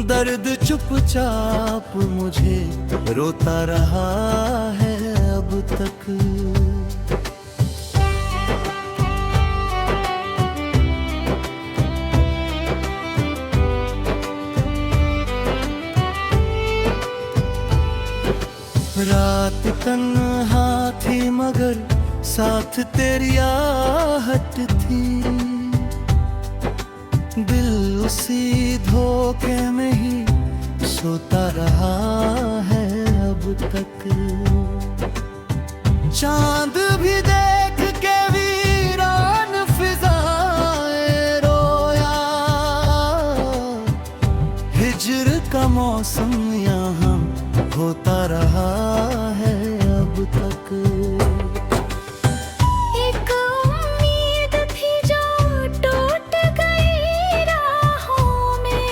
दर्द चुपचाप मुझे रोता रहा है अब तक। रात तन्हा थी मगर साथ तेरी आहट थी, दिल उसी धोखे में ही सोता रहा है अब तक। चांद भी देख के वीरान फिजाएं रोया, हिज्र का मौसम यहाँ होता रहा है अब तक। एक उम्मीद थी जो टूट गई राहों में,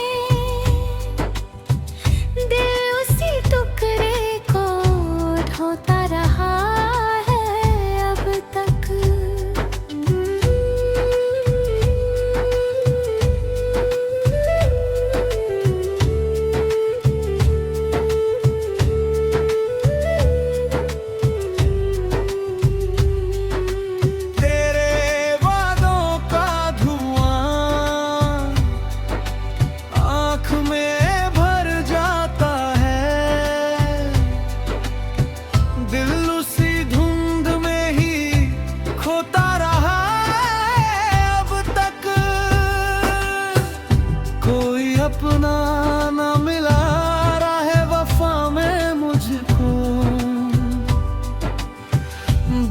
दिल उसी टुकड़े को ढोता रहा है अब तक। अपना न मिला रहा वफा में मुझको,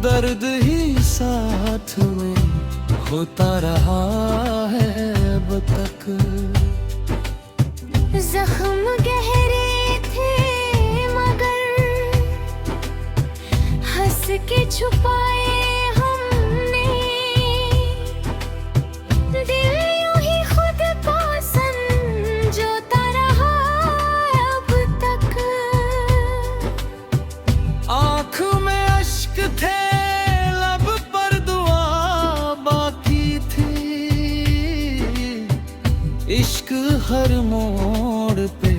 दर्द ही साथ में होता रहा है अब तक। जख्म गहरे थे मगर हंस के छुपाए हमने, दिल यूं ही खुद को संजोता रहा अब तक। आँख में अश्क थे लब पर दुआ बाकी थी, इश्क हर मोड़ पे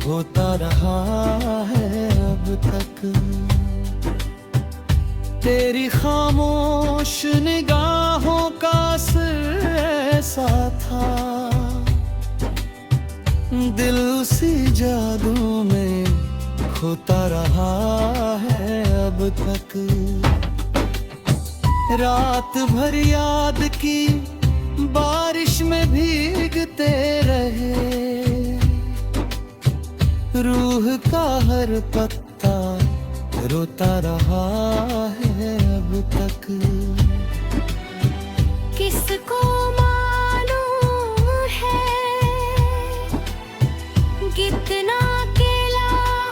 होता रहा है अब तक। तेरी खामोश निगाहों का असर ऐसा था, दिल उसी जादू में खोता रहा है अब तक। रात भर याद की बारिश में भीगते रहे, रूह का हर पत्ता रोता रहा है अब तक। किसको मालूम है कितना अकेला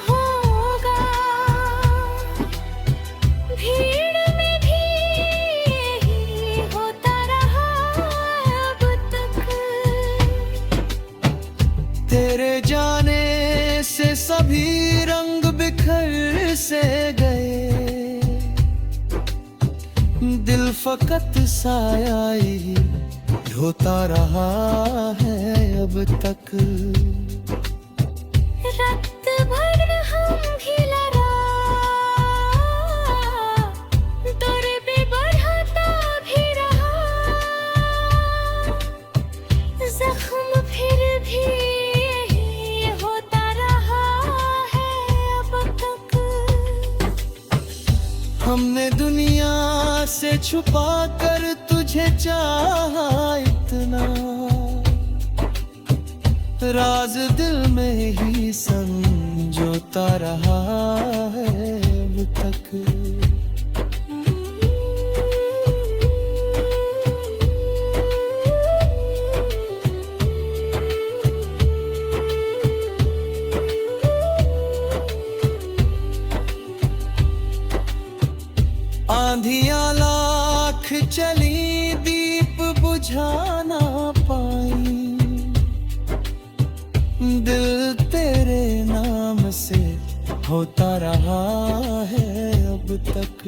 होगा, भीड़ में भी यही होता रहा अब तक। तेरे जाने से सभी रंग बिखर से गए, दिल फकत साया ही ढोता रहा है अब तक। रात भर हम खिलरा दौर पे बढ़ाता भी रहा, जख्म फिर भी यही होता रहा है अब तक। हमने दुनिया से छुपा कर तुझे चाहा इतना, राज दिल में ही संजोता रहा है अब तक। आंधियां लाख चली दीप बुझा ना पाई, दिल तेरे नाम से होता रहा है अब तक।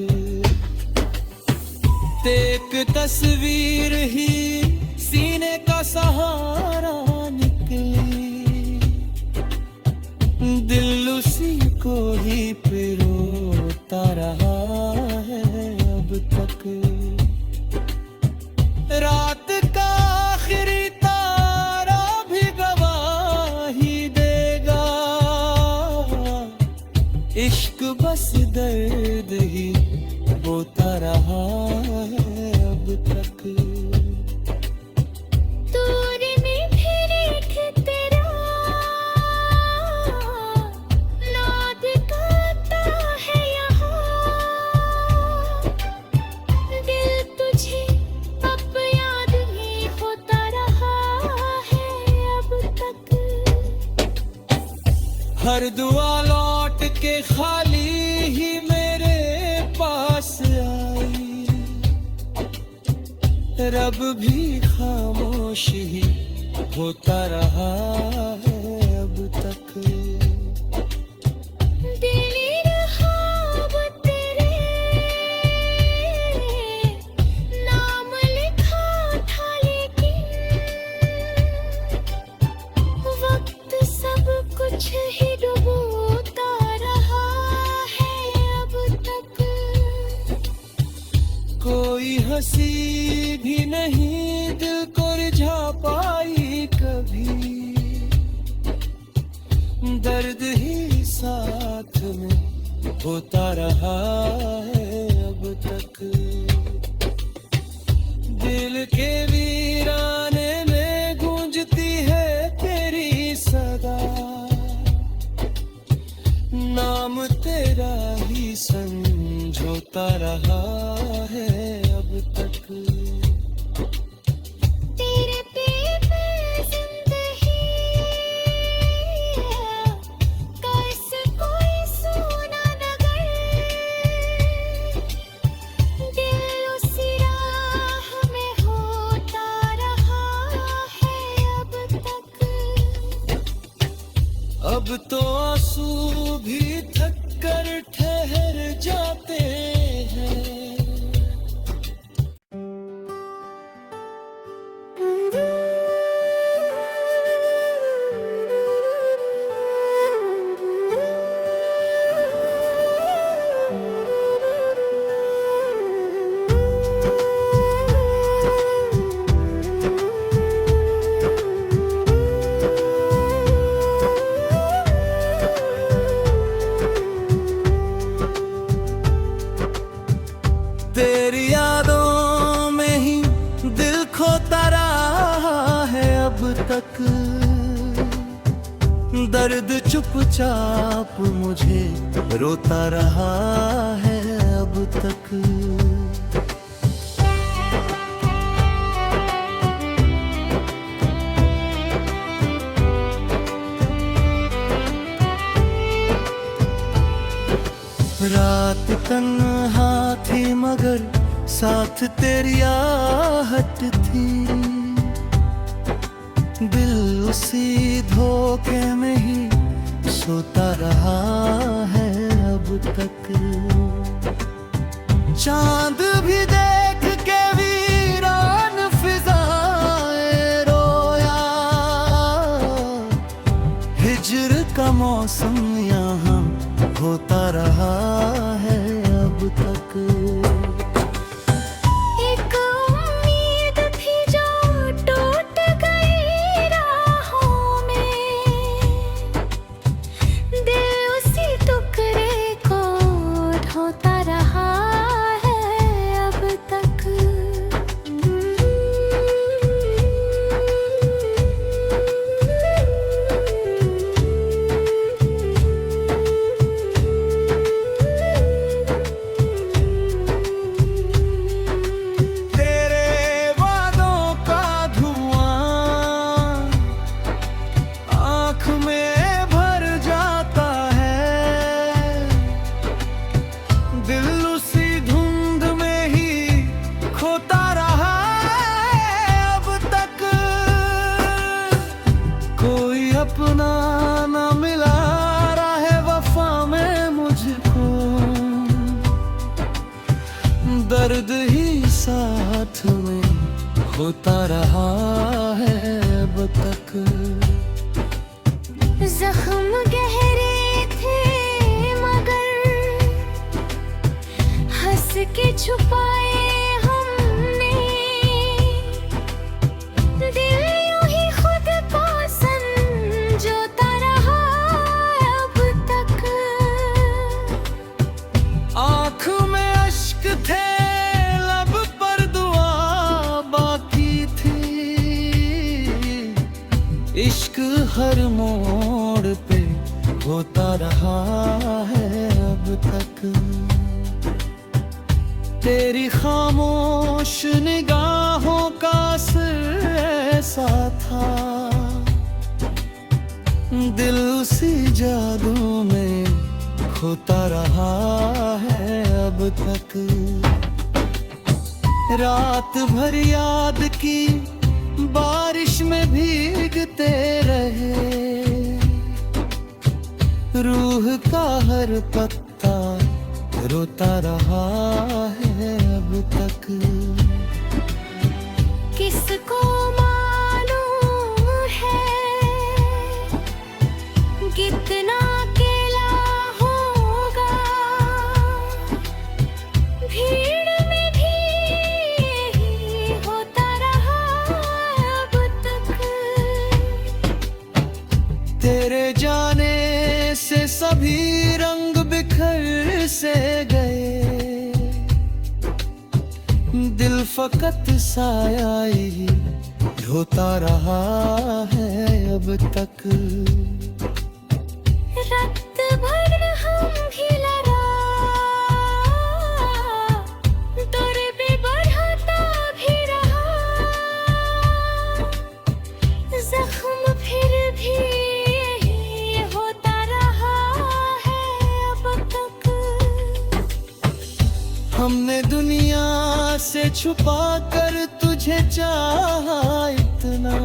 एक तस्वीर ही सीने का सहारा निकली, दिल उसी को ही पिरोता रहा है अब तक। रात का आखिरी तारा भी गवाही देगा, इश्क बस दर्द ही बोता रहा है अब तक। दूर में फिर एक तेरा याद करता है यहाँ, दिल तुझे अब याद ही होता रहा है अब तक। हर दुआ लौट के खाली ही मेरे पास आई, रब भी खामोश ही होता रहा है अब तक। दिल रहा अब तेरे नाम लिखा था, लेकिन वक्त सब कुछ ही डुबोता रहा है अब तक। कोई हंसी भी नहीं दिल को रिझा पाई कभी, दर्द ही साथ में होता रहा है अब तक। दिल के वीराने में गूंजती है तेरी सदा, नाम तेरा ही संजोता रहा है अब तक। तेरे पे जिंदगी कैसे कोई सुना नगर, दिल उसी राह में होता रहा है अब तक। अब तो आंसू भी थक कर ठहर जाते हैं, तेरी यादों में ही दिल खोता रहा है अब तक। दर्द चुपचाप मुझे रोता रहा है अब तक। रात तन्हा थी मगर साथ तेरी आहट थी, दिल उसी धोखे में ही सोता रहा है अब तक। चांद भी देख के वीरान फिजाएं रोया, हिज्र का मौसम यहाँ होता रहा है अब तक। एक उम्मीद थी जो टूट गई राहों में, दिल उसी टुकड़े को ढोता रहा है अब तक। अपना ना मिला रहा वफा में मुझको, दर्द ही साथ में होता रहा है अब तक। जख्म गहरे के छुपाए हमने, दिल यूं ही खुद को संजोता रहा अब तक। आँख में अश्क थे, लब पर दुआ बाकी थी, इश्क हर मोड़ पे होता रहा है अब तक। तेरी खामोश निगाहों का असर ऐसा था, दिल उसी जादू में खोता रहा है अब तक। रात भर याद की बारिश में भीगते रहे, रूह का हर पत्ता रोता रहा है अब तक। किसको मालूम है कितना अकेला होगा, भीड़ में भी होता रहा अब तक। तेरे जाने से सभी रंग बिखर से गए, दिल फकत साया ही ढोता रहा है अब तक। रात भर हम भी लड़ा, दौर पे बढ़ता भी रहा, जख्म फिर भी होता रहा है अब तक। हमने दुनिया से छुपा कर तुझे चाहा इतना,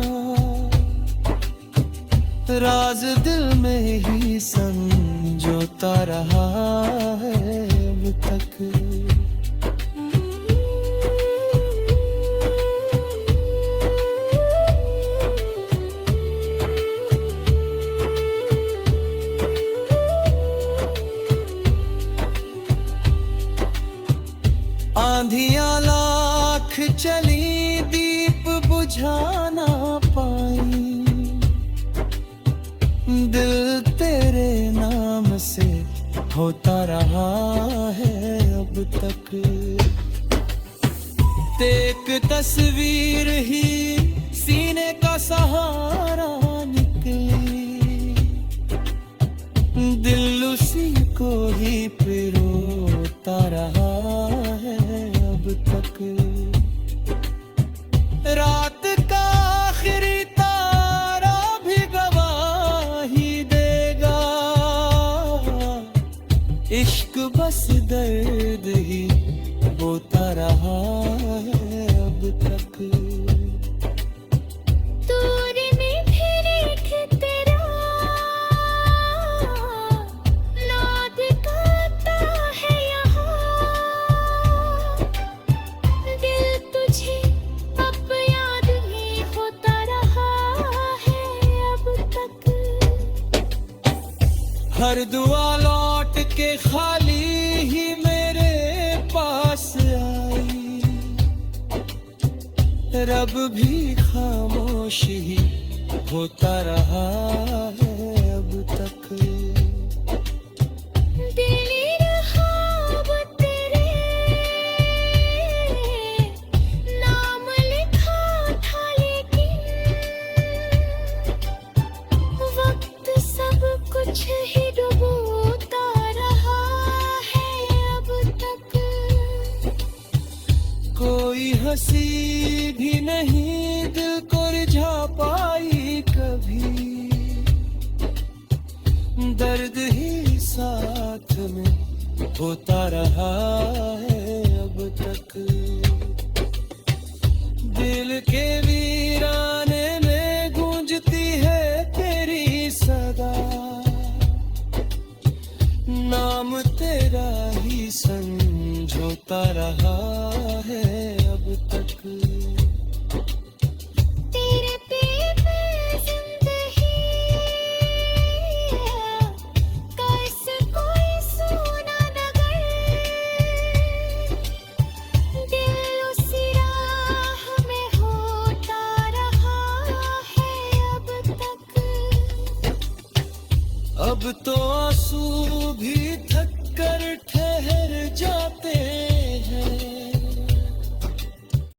राज दिल में ही संजोता रहा है अब तक। आंधियां लाख चली, दीप बुझा ना पाई, दिल तेरे नाम से होता रहा है अब तक। एक तस्वीर ही सीने का सहारा निकली, दिल उसी को ही पिरोता रहा है अब तक। रात का आखिरी तारा भी गवाही देगा, इश्क बस दर्द ही बोता रहा है अब तक। दूर में फिर एक तेरा लौट आता है यहाँ, दिल तुझे अब याद ही होता रहा है अब तक। हर दुआ लौट के खाली ही मेरे पास आई, रब भी खामोश ही होता रहा है अब तक। दिली रहा अब तेरे नाम लिखा था, लेकिन वक्त सब कुछ ही डुबोता रहा है अब तक। कोई हंसी भी नहीं दिल को रिझा पाई कभी, दर्द ही साथ में होता रहा है अब तक। दिल के वीराने में गूंजती है तेरी सदा, नाम तेरा ही संजोता रहा है अब तक। तेरे पे मैं जिंदगी कैसे कोई सुना नगर, अब तो आंसू भी